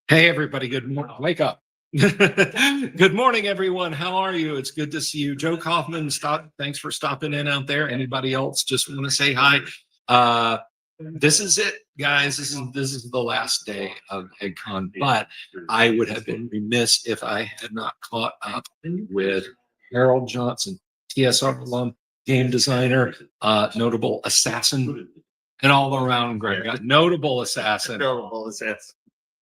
Hey, everybody. Good morning. Wake up. Good morning, everyone. How are you? It's good to see you. Joe Kaufman, thanks for stopping in out there. Anybody else just want to say hi? This is it, guys. This is the last day of EGGCon, but I would have been remiss if I had not caught up with Harold Johnson, TSR alum, game designer, notable assassin, and all around great guy. Notable assassin. Notable assassin.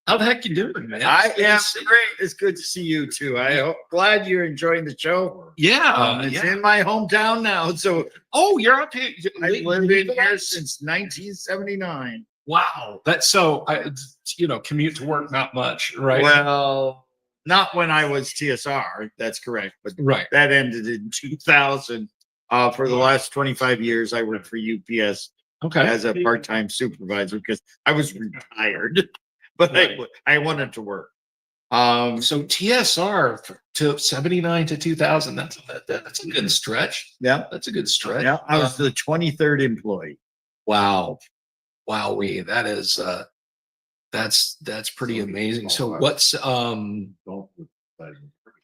How the heck you doing, man? I am great. It's good to see you too. Glad you're enjoying the show. Yeah, It's in my hometown now. So you're up here. I've lived in here since 1979. Wow, that's so. Commute to work not much, right? Well, not when I was TSR. That's correct, but right. That ended in 2000. For the last 25 years, I worked for UPS as a part-time supervisor because I was retired. But right. I wanted to work. So TSR to 79 to 2000. That's a good stretch. Yeah, that's a good stretch. Yeah, I was the 23rd employee. Wow, wowee. That is that's pretty amazing. So what's what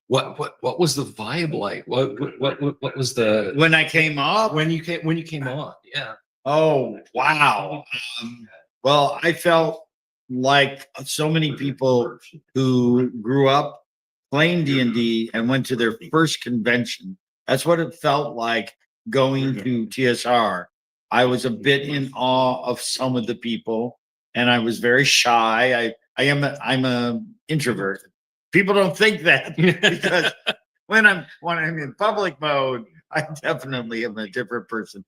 was the vibe like? What was the when I came up? When you came on? Yeah. Oh wow. Well, I felt like so many people who grew up playing D&D and went to their first convention. That's what it felt like going to TSR. I was a bit in awe of some of the people, and I was very shy. I'm a introvert. People don't think that because when I'm in public mode, I definitely am a different person.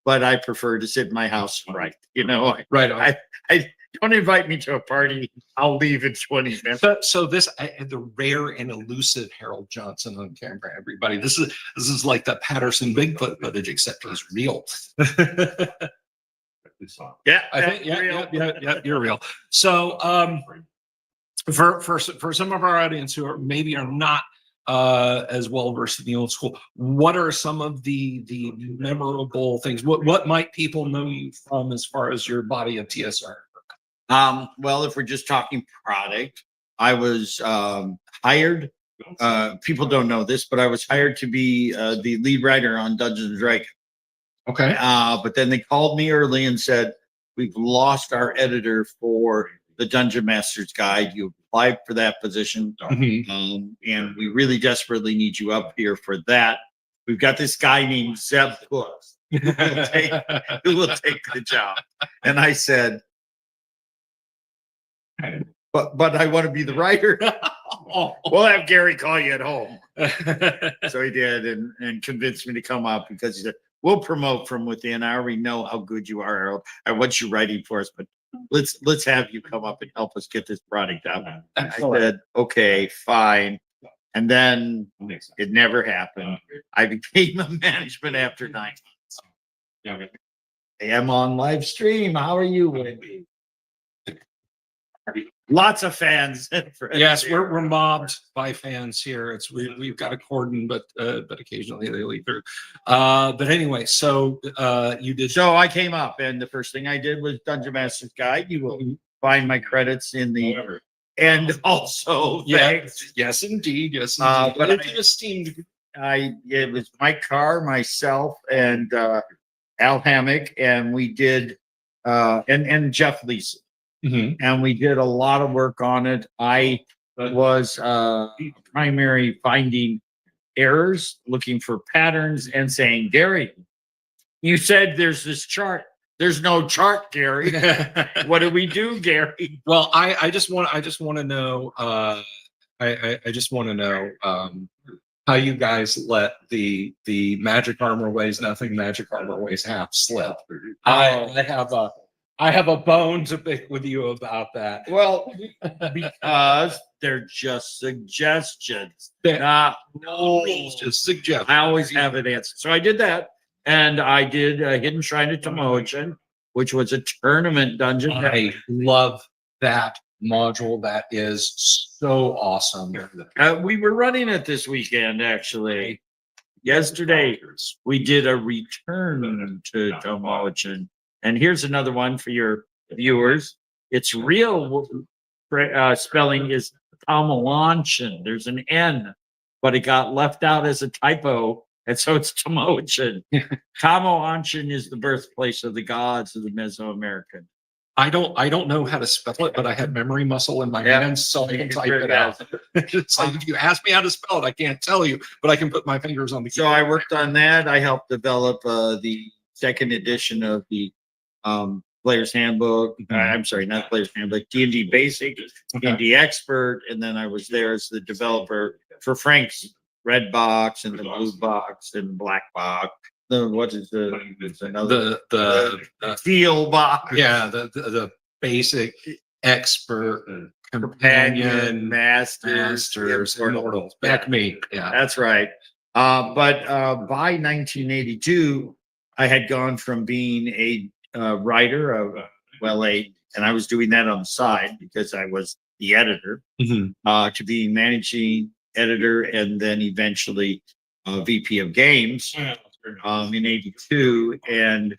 But I prefer to sit in my house, right? Right. I don't invite me to a party. I'll leave in 20 minutes. So the rare and elusive Harold Johnson on camera, everybody. This is like the Patterson Bigfoot footage, except he's real. Yeah, I think yeah, you're real. So for some of our audience who maybe are not as well versed in the old school, what are some of the memorable things? What might people know you from as far as your body of TSR? Well, if we're just talking product, I was hired. People don't know this, but I was hired to be the lead writer on Dungeons and Dragons. Okay. But then they called me early and said, "We've lost our editor for the Dungeon Master's Guide. You applied for that position, and we really desperately need you up here for that. We've got this guy named Zeb Cooks who will take the job." And I said, but I want to be the writer. We'll have Gary call you at home. So he did, and convinced me to come up because he said, "We'll promote from within. I already know how good you are, Harold. I want you writing for us, but let's have you come up and help us get this product out." I said, "Okay, fine." And then it never happened. I became a management after 9 months. I am on live stream. How are you, Wendy? Lots of fans. Yes, we're mobbed by fans here. We've got a cordon, but occasionally they leave through. But anyway, so you did. So I came up, and the first thing I did was Dungeon Master's Guide. You will find my credits in the and also yes, indeed, yes. But esteemed. It was Mike Carr, myself, and Al Hammock, and we did and Jeff Leeson. And we did a lot of work on it. I was primary finding errors, looking for patterns, and saying, "Gary, you said there's this chart. There's no chart, Gary. What do we do, Gary?" Well, I just want to know. I just want to know how you guys let the magic armor weighs nothing, magic armor weighs half slip. I have a bone to pick with you about that. Well, because they're just suggestions. They're not rules, just suggestions. I always have an answer. So I did that. And I did Hidden Shrine of Temojin, which was a tournament dungeon. I love that module. That is so awesome. We were running it this weekend, actually. Yesterday, we did a return to Temojin. And here's another one for your viewers. It's real spelling is Tamalanchan. There's an N, but it got left out as a typo, and so it's Tamochan. Tamalanchan is the birthplace of the gods of the Mesoamerican. I don't know how to spell it, but I have memory muscle in my hands, so I can type it out. It's like if you ask me how to spell it, I can't tell you, but I can put my fingers on the So I worked on that. I helped develop the second edition of the Player's Handbook. I'm sorry, not Player's Handbook, D&D Basic, D&D Expert, and then I was there as the developer for Frank's Red Box and the Blue Box and Black Box. What is another the Steel Box? yeah, the basic expert companion masters immortals. Back me. Yeah, that's right. But by 1982, I had gone from being a writer of and I was doing that on the side because I was the editor, to being managing editor and then eventually VP of games in 82. And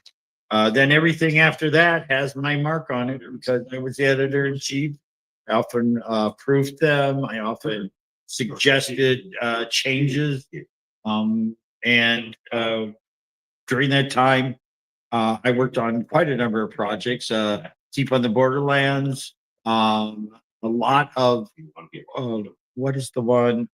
then everything after that has my mark on it because I was the editor in chief. I often proofed them. I often suggested changes. And during that time, I worked on quite a number of projects. Deep on the Borderlands, a lot of what is the one?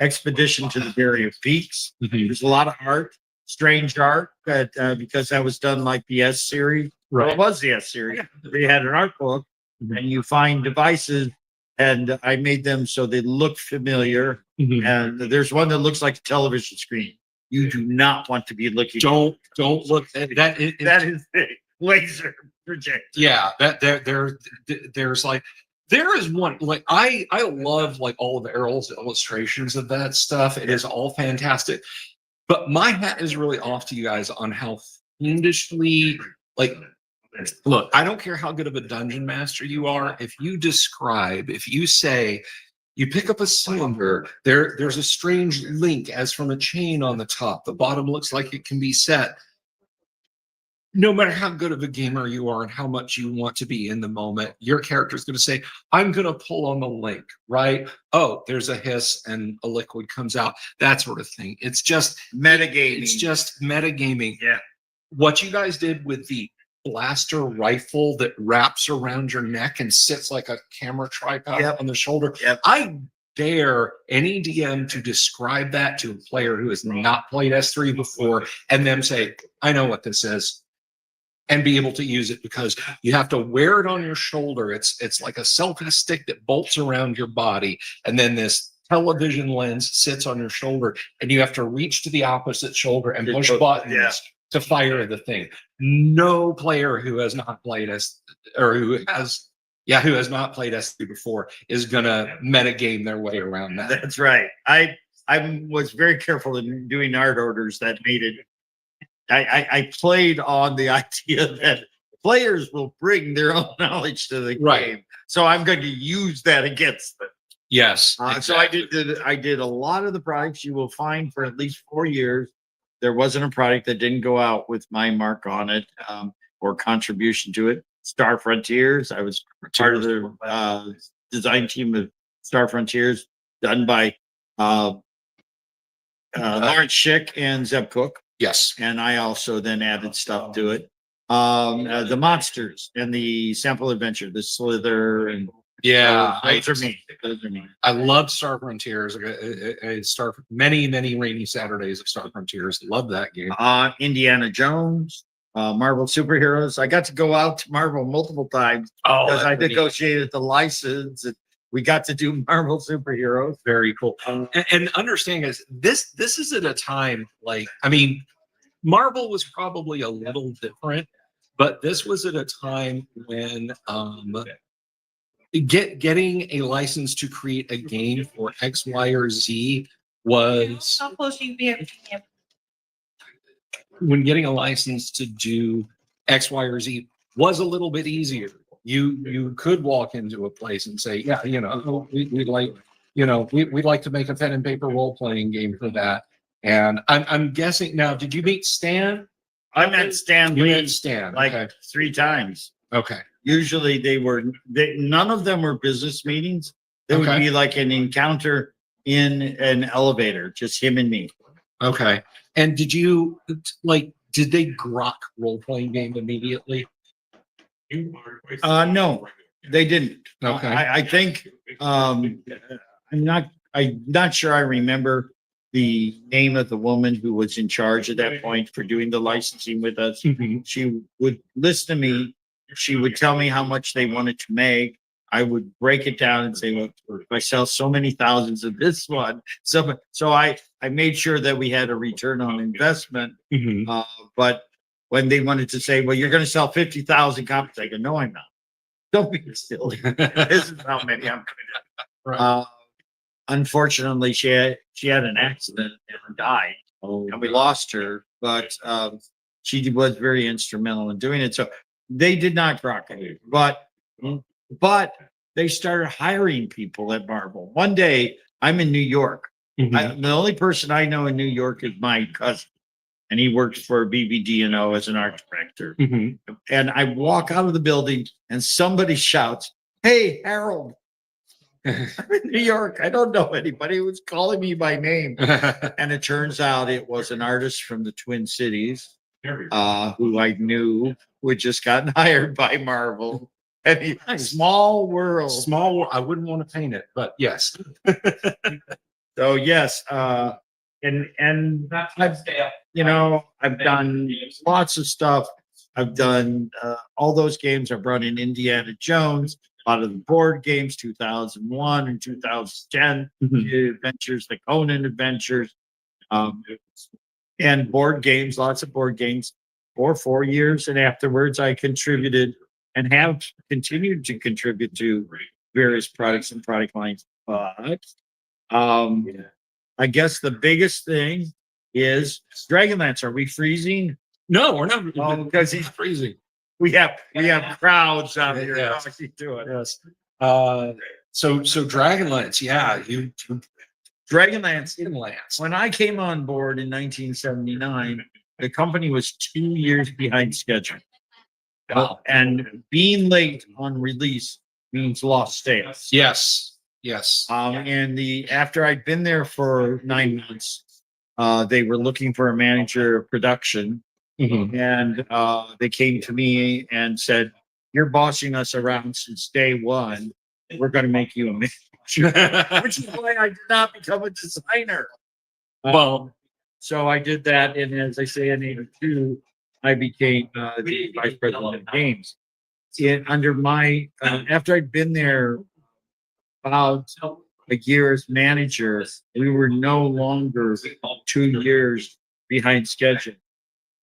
Expedition to the Barrier Peaks. There's a lot of art, strange art, that because that was done like the S series. Right. Well, it was the S series. They had an art book, and you find devices, and I made them so they look familiar. And there's one that looks like a television screen. You do not want to be looking. Don't look at that. That is the laser projector. Yeah, that there's like there is one like I love like all of Errol's illustrations of that stuff. It is all fantastic. But my hat is really off to you guys on how fiendishly like look, I don't care how good of a dungeon master you are. If you say you pick up a cylinder, there's a strange link as from a chain on the top. The bottom looks like it can be set. No matter how good of a gamer you are and how much you want to be in the moment, your character is going to say, I'm going to pull on the link, right? Oh, there's a hiss and a liquid comes out, that sort of thing. It's just metagaming. It's just metagaming. Yeah. What you guys did with the blaster rifle that wraps around your neck and sits like a camera tripod on the shoulder. I dare any DM to describe that to a player who has not played S3 before and them say, I know what this is, and be able to use it because you have to wear it on your shoulder. It's like a selfie stick that bolts around your body, and then this television lens sits on your shoulder, and you have to reach to the opposite shoulder and push buttons to fire the thing. No player who has not played who has not played S3 before is gonna metagame their way around that. That's right. I was very careful in doing art orders that made it. I played on the idea that players will bring their own knowledge to the game, so I'm going to use that against them. Yes. Exactly. So I did a lot of the products you will find for at least 4 years. There wasn't a product that didn't go out with my mark on it or contribution to it. Star Frontiers. I was part of the design team of Star Frontiers, done by Lawrence Schick and Zeb Cook. Yes. And I also then added stuff to it. The monsters and the sample adventure, the Slither and those are me. I love Star Frontiers. Many rainy Saturdays of Star Frontiers. Love that game. Indiana Jones, Marvel superheroes. I got to go out to Marvel multiple times because I negotiated the license, and we got to do Marvel superheroes. Very cool. And understanding is this is at a time like, I mean, Marvel was probably a little different, but this was at a time when getting a license to create a game for X, Y, or Z was How close you be? when getting a license to do X, Y, or Z was a little bit easier. You could walk into a place and say, yeah, we'd like to make a pen and paper role playing game for that. And I'm guessing now, did you meet Stan? I met Stan You Lee met Stan like 3 times. Okay. usually none of them were business meetings. It would Okay. be like an encounter in an elevator, just him and me. Okay. And did they grok role playing game immediately? No, they didn't. Okay. I think I'm not sure I remember the name of the woman who was in charge at that point for doing the licensing with us. Mhm. She would listen to me. She would tell me how much they wanted to make. I would break it down and say, well, if I sell so many thousands of this one. So I made sure that we had a return on investment. Mhm. But when they wanted to say, well, you're going to sell 50,000 copies, I go, no, I'm not. Don't be silly. This is how many I'm going to do. Right. Unfortunately, she had an accident and died, and we lost her. But she was very instrumental in doing it. So they did not grok it, but they started hiring people at Marvel. One day, I'm in New York. Mhm. The only person I know in New York is my cousin, and he works for BBD&O as an art director. Mhm. And I walk out of the building, and somebody shouts, "Hey, Harold!" I'm in New York. I don't know anybody who was calling me by name. And it turns out it was an artist from the Twin Cities who I knew, who had just gotten hired by Marvel. And Nice. small world. Small. I wouldn't want to paint it, but yes. So yes, and I've I've done lots of stuff. I've done all those games. I've run in Indiana Jones, a lot of the board games, 2001 and 2010 adventures, the Conan adventures, and board games, lots of board games for 4 years. And afterwards, I contributed and have continued to contribute to various products and product lines. But I guess the biggest thing is Dragonlance. Are we freezing? No, we're not. Oh, because He's freezing. we have crowds out here Yes. talking to it. Yes. So Dragonlance, yeah, you Dragonlance. Dragonlance. When I came on board in 1979, the company was 2 years behind schedule. Wow. And being late on release means lost sales. Yes. Yes. And after I'd been there for 9 months, they were looking for a manager of production, Mhm. and they came to me and said, "You're bossing us around since day one. We're going to make you a manager," which is why I did not become a designer. Well, So I did that, and as I say in '82, I became the vice president of games. Under my after I'd been there about a year as manager, we were no longer 2 years behind schedule.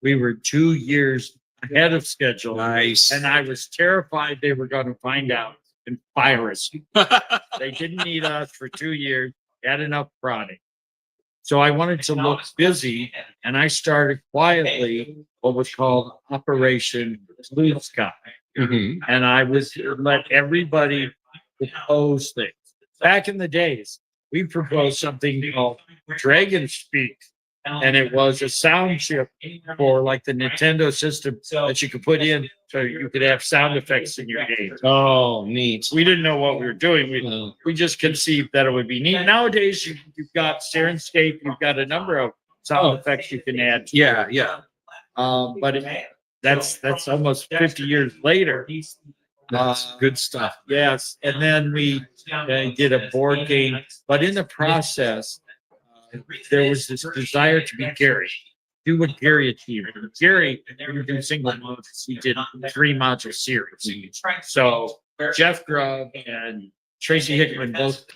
We were 2 years ahead of schedule. nice. And I was terrified they were going to find out and fire us. They didn't need us for 2 years, had enough product. So I wanted to look busy, and I started quietly what was called Operation Blue Sky. Mhm. And I would let everybody propose things. Back in the days, we proposed something called Dragon Speak, and it was a sound chip for like the Nintendo system that you could put in so you could have sound effects in your game. Oh, neat. We didn't know what we were doing. No. We just conceived that it would be neat. Nowadays, you've got Serenscape, you've got a number of sound effects you can add. Yeah, yeah. But that's almost 50 years later. That's good stuff. Yes, and then we did a board game, but in the process, there was this desire to be Gary. Do what Gary achieved. Gary didn't do single modules; he did 3-module series. So Jeff Grubb and Tracy Hickman both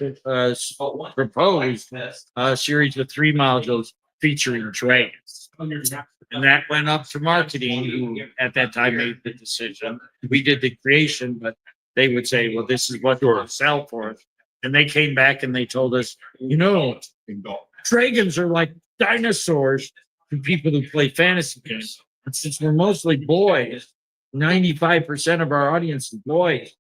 proposed a series of 3 modules featuring dragons. And that went up to marketing, who at that time made the decision. We did the creation, but they would say, well, this is what we'll sell for it. And they came back and they told us, dragons are like dinosaurs to people who play fantasy games. And since we're mostly boys, 95% of our audience is boys.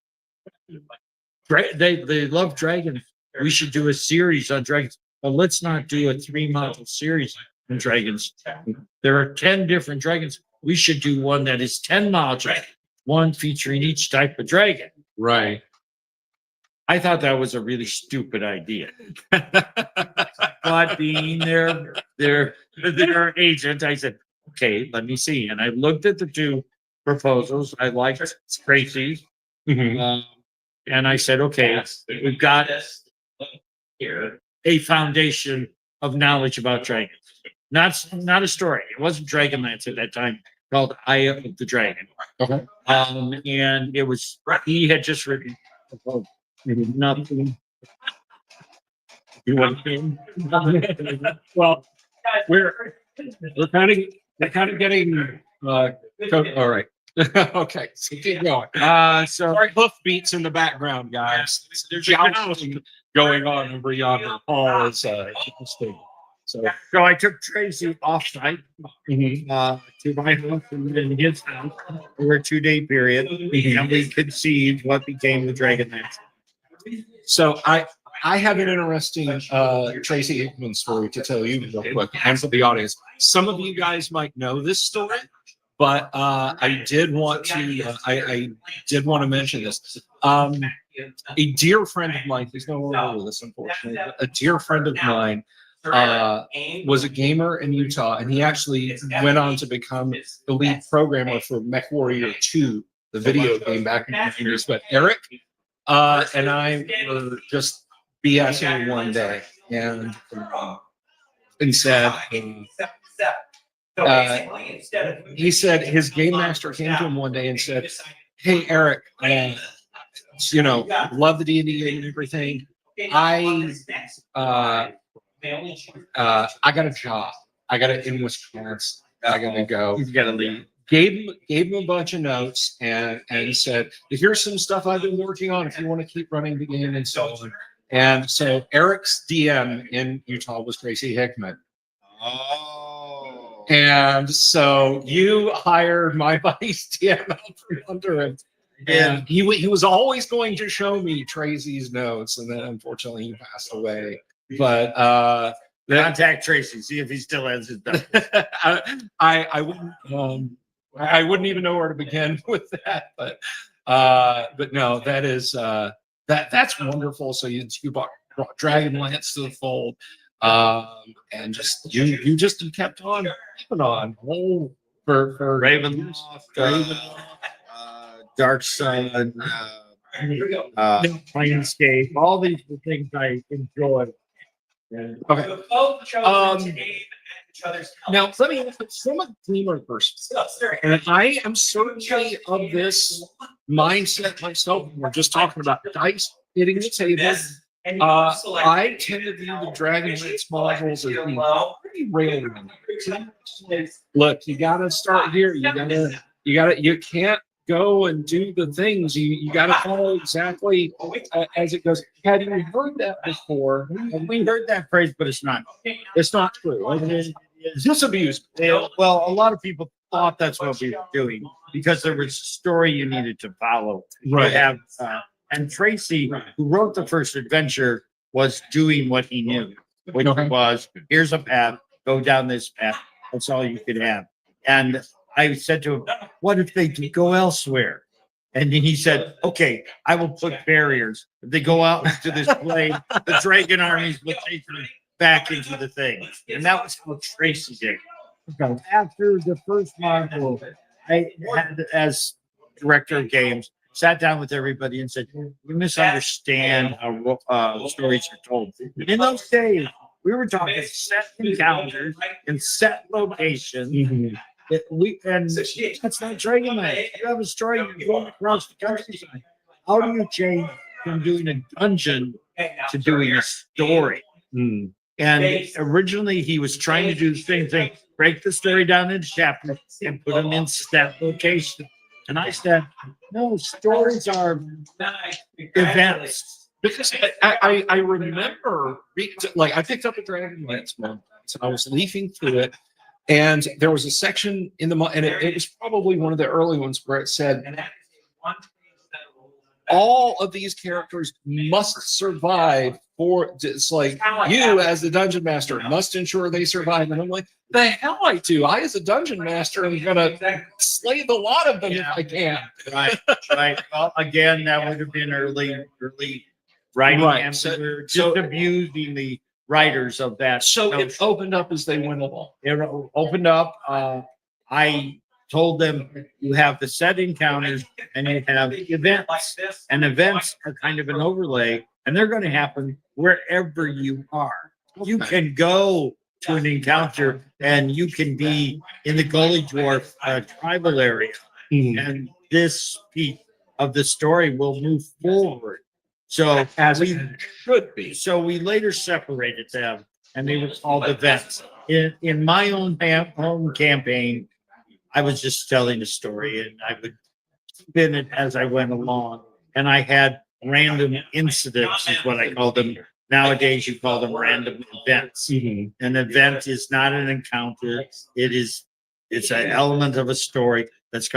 They love dragons. We should do a series on dragons. But let's not do a 3-module series on dragons. There are 10 different dragons. We should do one that is 10 modules one featuring each type of dragon. Right. I thought that was a really stupid idea. But being their agent, I said, okay, let me see. And I looked at the two proposals. I liked Tracy's. Mhm. And I said, okay, we've got a foundation of knowledge about dragons. Not a story. It wasn't Dragonlance at that time, called Eye of the Dragon. Okay. And it was, he had just written nothing. You want in? Well, we're kind of getting all right. Okay, so keep going. So Sorry, hoof beats in the background, guys. There's jousting going on over yonder. Paul is interesting. So I took Tracy off site to my house and then his house over a 2-day period, and we conceived what became the Dragonlance. So I have an interesting Tracy Hickman story to tell you real quick and for the audience. Some of you guys might know this story, but I did want to I did want to mention this. A dear friend of mine, he's no longer with us, unfortunately, but a dear friend of mine was a gamer in Utah, and he actually went on to become the lead programmer for MechWarrior 2, the video game back in the 90s. But Eric and I were just BSing one day and said, he said his game master came to him one day and said, "Hey, Eric, love the D&D game and everything. I got a job. I got it in Wisconsin. I got to go. He's got to leave." Gave him a bunch of notes and said, "Here's some stuff I've been working on if you want to keep running the game and so on." And so Eric's DM in Utah was Tracy Hickman. Oh. And so you hired my buddy's DM out from under him. And he was always going to show me Tracy's notes, and then unfortunately he passed away. But Contact Tracy, see if he still has his notes. I wouldn't I wouldn't even know where to begin with that, but no, that is that's wonderful. So you brought Dragonlance to the fold, and just you kept on keeping on. Oh, for Ravenloft, Dark Sun, Planescape, all these are things I enjoy. Okay. Now let me from a gamer perspective, and I am certainly of this mindset myself. We're just talking about dice hitting the table. I tend to view the Dragonlance modules as being pretty railroad. Look, you got to start here. You can't go and do the things. You got to follow exactly as it goes. Have you heard that before? We heard that phrase, but it's not true. It's disabused. Well, a lot of people thought that's what we were doing because there was a story you needed to follow. Right. You have, and Tracy, who wrote the first adventure, was doing what he knew, which was, here's a path, go down this path. That's all you could have. And I said to him, what if they go elsewhere? And he said, okay, I will put barriers. If they go out into this plane, the dragon armies will take them back into the thing. And that was what Tracy did. Okay. After the first module, I had, as director of games, sat down with everybody and said, you misunderstand how stories are told. In those days, we were talking set encounters and set locations. Mm-hmm. And that's not Dragonlance. You have a story, you're going across the countryside. How do you change from doing a dungeon to doing a story? Mm. And originally he was trying to do the same thing, break the story down into chapters and put them in that location. And I said, no, stories are events. Because I remember, like, I picked up a Dragonlance one, so I was leafing through it, and there was a section in the, and it was probably one of the early ones where it said, all of these characters must survive for it's like you as the dungeon master must ensure they survive. And I'm like, the hell I do. I as a dungeon master am gonna slay the lot of them if I can. Right, right. Well, again, that would have been early writing, Right. and So- we were just so- abusing the writers of that. So it notion. opened up as they went along. It opened up. I told them you have the set encounters and you have events, and events are kind of an overlay, and they're going to happen wherever you are. You can go to an encounter and you can be in the Gully Dwarf tribal area, and this piece of the story will move forward. So As we it should be. so we later separated them, and they were called events. In my own home campaign, I was just telling a story, and I would spin it as I went along. And I had random incidents, is what I call them. Nowadays, you call them random events. An event is not an encounter. It's an element of a story that's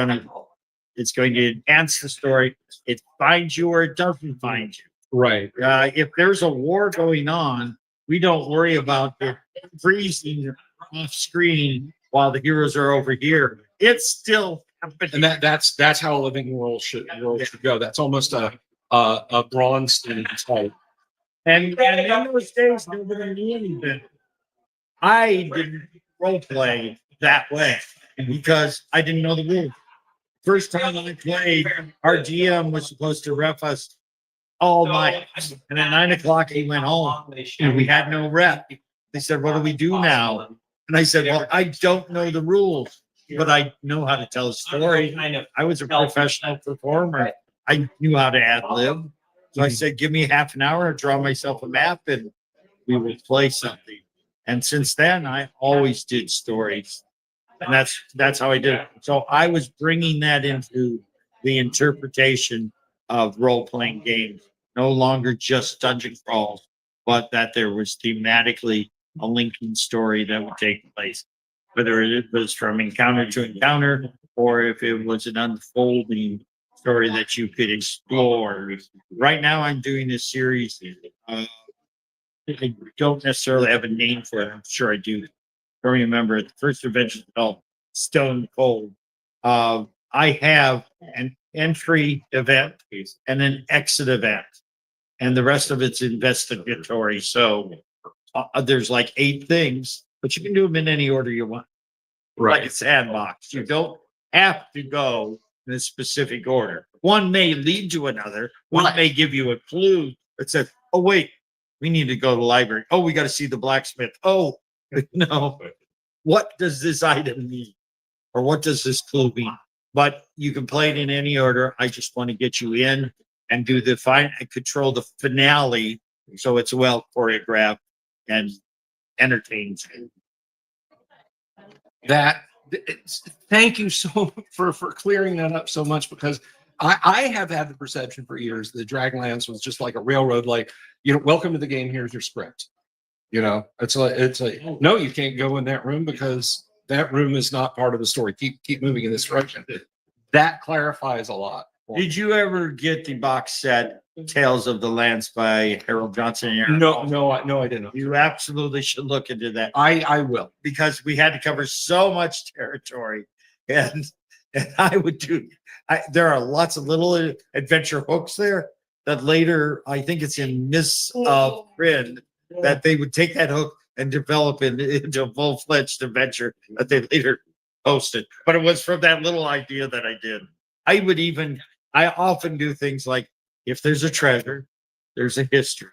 it's going to enhance the story. It finds you or it doesn't find you. Right. If there's a war going on, we don't worry about it freezing off screen while the heroes are over here. It's still happening. And that's how a living world should go. That's almost a Bronstein type. And in those days, nobody knew anything. I didn't role play that way because I didn't know the rules. First time I played, our GM was supposed to ref us all night. And at 9 o'clock, he went home and we had no rep. They said, what do we do now? And I said, well, I don't know the rules, but I know how to tell a story. I was a professional performer. I knew how to ad lib. So I said, give me half an hour, draw myself a map, and we will play something. And since then, I always did stories. And that's how I did it. So I was bringing that into the interpretation of role-playing games. No longer just dungeon crawls, but that there was thematically a linking story that would take place, whether it was from encounter to encounter, or if it was an unfolding story that you could explore. Right now, I'm doing a series. I don't necessarily have a name for it. I'm sure I do. I remember it. The first adventure is called Stone Cold. I have an entry event and an exit event, and the rest of it's investigatory. So there's like 8 things, but you can do them in any order you want. Like a sandbox. You don't have to go in a specific order. One may lead to another. One may give you a clue that says, oh, wait, we need to go to the library. Oh, we got to see the blacksmith. Oh, no. What does this item mean? Or what does this clue mean? But you can play it in any order. I just want to get you in and do control the finale so it's well choreographed and entertains you. Thank you so for clearing that up so much, because I have had the perception for years that Dragonlance was just like a railroad, like, welcome to the game, here's your script. It's like no, you can't go in that room because that room is not part of the story. Keep moving in this direction. That clarifies a lot. Did you ever get the box set Tales of the Lance by Harold Johnson and Aaron? No, I didn't. You absolutely should look into that. I will, because we had to cover so much territory, and I would do. There are lots of little adventure hooks there that later, I think it's in Miss of Kryn, that they would take that hook and develop it into a full-fledged adventure that they later posted. But it was from that little idea that I did. I often do things like, if there's a treasure, there's a history,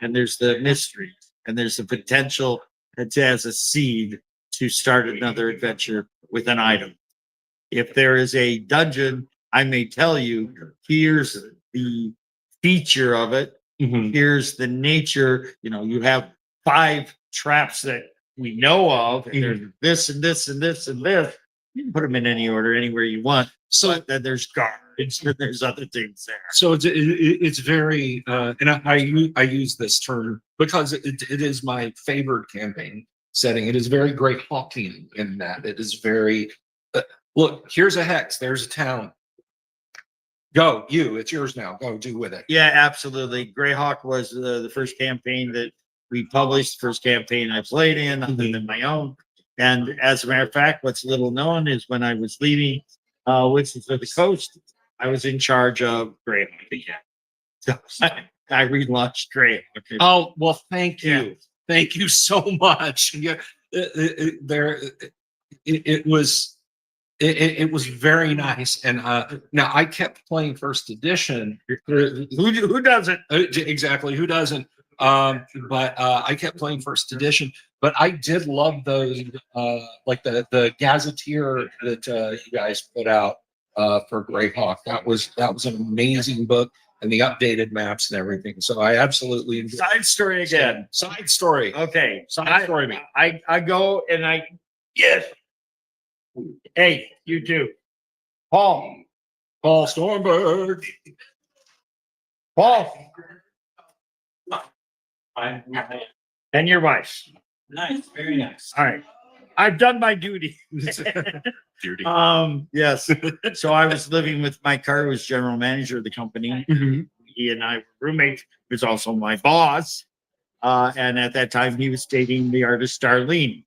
and there's the mystery, and there's the potential as a seed to start another adventure with an item. If there is a dungeon, I may tell you, here's the feature of it. Here's the nature. You have 5 traps that we know of, and there's this and this and this and this. You can put them in any order, anywhere you want. So then there's garbage, and there's other things there. So it's very, and I use this term because it is my favorite campaign setting. It is very Great Hawkian in that it is very, look, here's a hex, there's a town. Go, it's yours now. Go do with it. Yeah, absolutely. Greyhawk was the first campaign that we published, first campaign I played in, other than my own. And as a matter of fact, what's little known is when I was leaving Wizards for the Coast, I was in charge of Greyhawk again. So I relaunched Greyhawk. Oh, well, thank you. Yeah. Thank you so much. Yeah, it was it was very nice. And now I kept playing first edition. Who doesn't? Exactly, who doesn't? But I kept playing first edition. But I did love those, like the gazetteer that you guys put out for Greyhawk. That was an amazing book, and the updated maps and everything. So I absolutely enjoyed Side story again. Side story. Okay. Side story. Me. I go and I yes. Hey, you too. Paul Stormberg. Paul. And your wife. Nice, very nice. All right. I've done my duty. Duty. Yes. So I was living with Mike Carr, who was general manager of the company. He and I were roommates. He was also my boss. And at that time, he was dating the artist Darlene.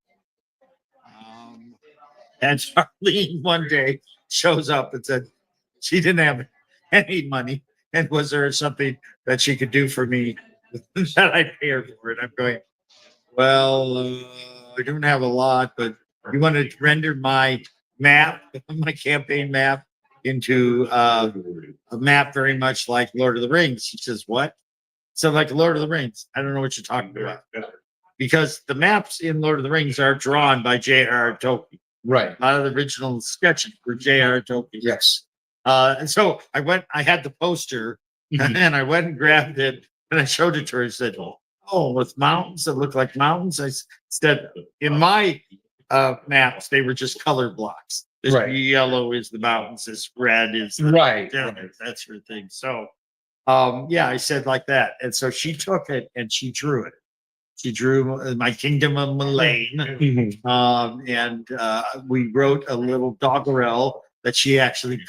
And Darlene one day shows up and said she didn't have any money. And was there something that she could do for me that I'd pay her for it? I'm going, well, I don't have a lot, but you want to render my map, my campaign map, into a map very much like Lord of the Rings. She says, what? So like Lord of the Rings. I don't know what you're talking about. Because the maps in Lord of the Rings are drawn by J.R.R. Tolkien. Right. A lot of the original sketches were J.R.R. Tolkien. Yes. And so I had the poster and I went and grabbed it and I showed it to her and said, oh, with mountains that look like mountains. I said, in my maps, they were just color blocks. This yellow is the mountains, this red is the that sort of thing. So, yeah, I said like that. And so she took it and she drew it. She drew my Kingdom of Mullane. And we wrote a little doggerel that she actually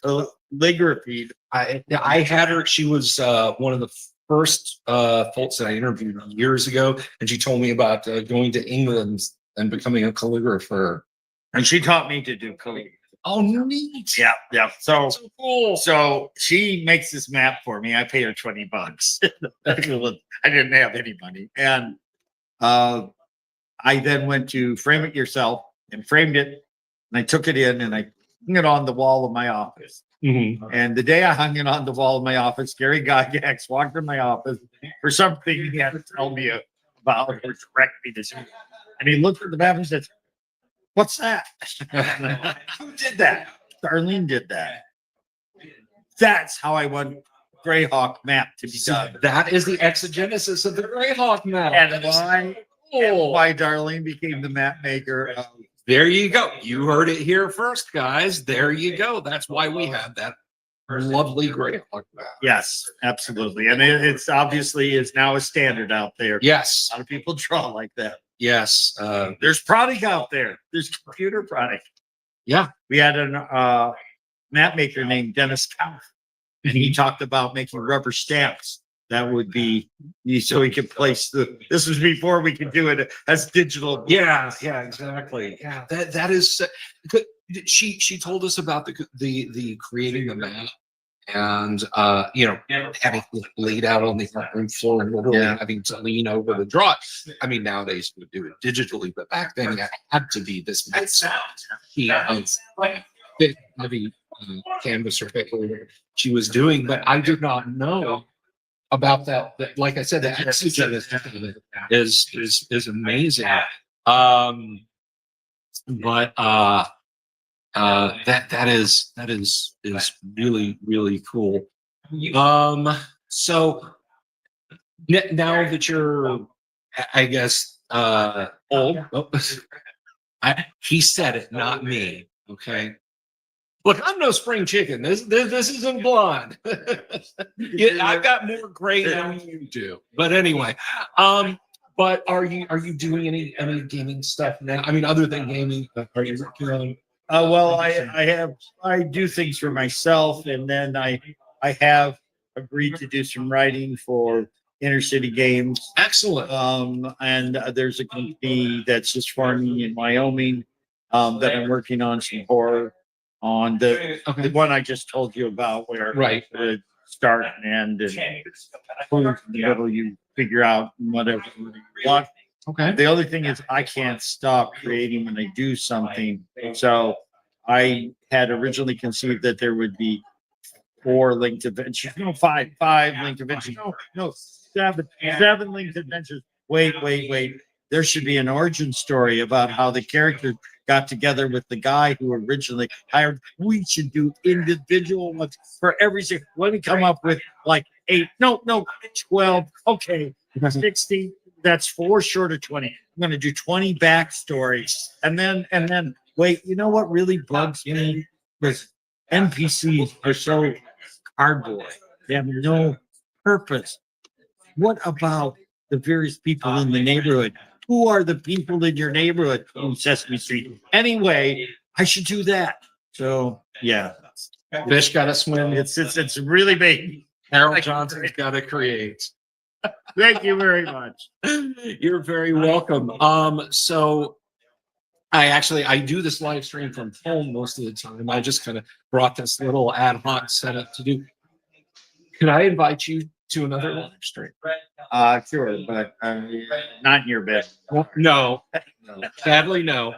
calligraphied. I had her. She was one of the first folks that I interviewed years ago, and she told me about going to England and becoming a calligrapher. And she taught me to do calligraphy. Oh, neat! Yeah, yeah. So cool. So she makes this map for me. I pay her $20. I didn't have any money, and I then went to Frame It Yourself and framed it. And I took it in and I hung it on the wall of my office. And the day I hung it on the wall of my office, Gary Gygax walked in my office for something he had to tell me about or correct me to. And he looked at the map and said, what's that? Who did that? Darlene did that. That's how I want Greyhawk map to be done. That is the exegesis of the Greyhawk map. And why Darlene became the map maker. There you go. You heard it here first, guys. There you go. That's why we have that lovely Greyhawk map. Yes, absolutely. And it's obviously is now a standard out there. Yes. A lot of people draw like that. Yes. There's product out there. There's computer product. Yeah. We had a map maker named Dennis Kauf, and he talked about making rubber stamps. That would be so he could place this was before we could do it as digital. Yeah, exactly. Yeah, that is she told us about the creating the map and having it laid out on the room floor and literally having to lean over the draw. I mean, nowadays we do it digitally, but back then it had to be this massive big heavy canvas or paper she was doing, but I did not know about that. Like I said, the exegesis is amazing. But that is really, really cool. So now that you're, I guess, old, he said it, not me. Okay. Look, I'm no spring chicken. This isn't blonde. I've got more gray than you do. But anyway, but are you doing any gaming stuff now? I mean, other than gaming, are you working on Well, I do things for myself, and then I have agreed to do some writing for inner city games. Excellent. And there's a company that's just farming in Wyoming, that I'm working on some horror on the one I just told you about, where Right. the start and end and in the middle you figure out whatever you want. Okay. The other thing is I can't stop creating when I do something. So I had originally conceived that there would be 4 linked adventures. No, five linked adventures. No, seven linked adventures. Wait. There should be an origin story about how the character got together with the guy who originally hired. We should do individual ones for every single. Let me come up with like 8. No, 12. Okay, 16. That's 4 short of 20. I'm going to do 20 backstories, and then wait. You know what really bugs me is NPCs are so cardboard. They have no purpose. What about the various people in the neighborhood? Who are the people in your neighborhood on Sesame Street? Anyway, I should do that. So yeah, Fish got to swim. it's really big. Harold Johnson's got to create. Thank you very much. You're very welcome. So I do this live stream from home most of the time. I just kind of brought this little ad hoc setup to do. Could I invite you to another live stream? Sure, but not in your bed. No, sadly, no.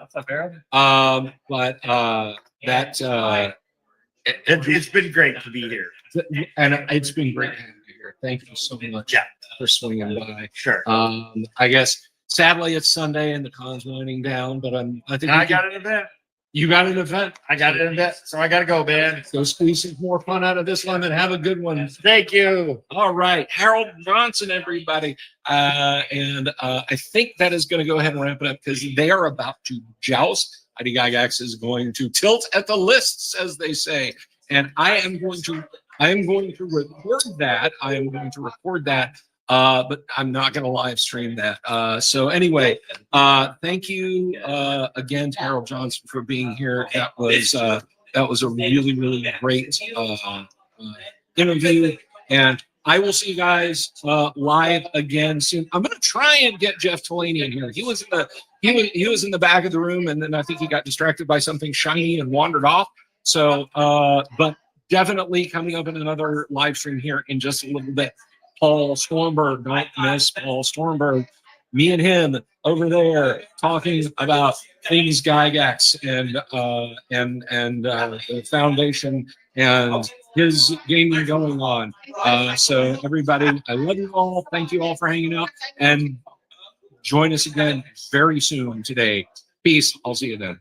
But It's been great to be here. and it's been great having you here. Thank you so much for swinging by. Sure. I guess sadly it's Sunday and the con's winding down, but I think I got an event. You got an event. I got an event, so I got to go, man. Go squeeze some more fun out of this one and have a good one. Thank you. All right, Harold Johnson, everybody, and I think that is going to go ahead and wrap it up because they are about to joust. EGGCon is going to tilt at the lists, as they say, and I am going to record that. I am going to record that. But I'm not going to live stream that. So anyway, thank you again to Harold Johnson for being here. That was a really, really great interview, and I will see you guys live again soon. I'm going to try and get Jeff Tolaney in here. He was in the back of the room, and then I think he got distracted by something shiny and wandered off. So, but definitely coming up in another live stream here in just a little bit. Paul Stormberg, don't miss Paul Stormberg. Me and him over there talking about things Gygax and the foundation and his gaming going on. So everybody, I love you all. Thank you all for hanging out, and join us again very soon today. Peace. I'll see you then.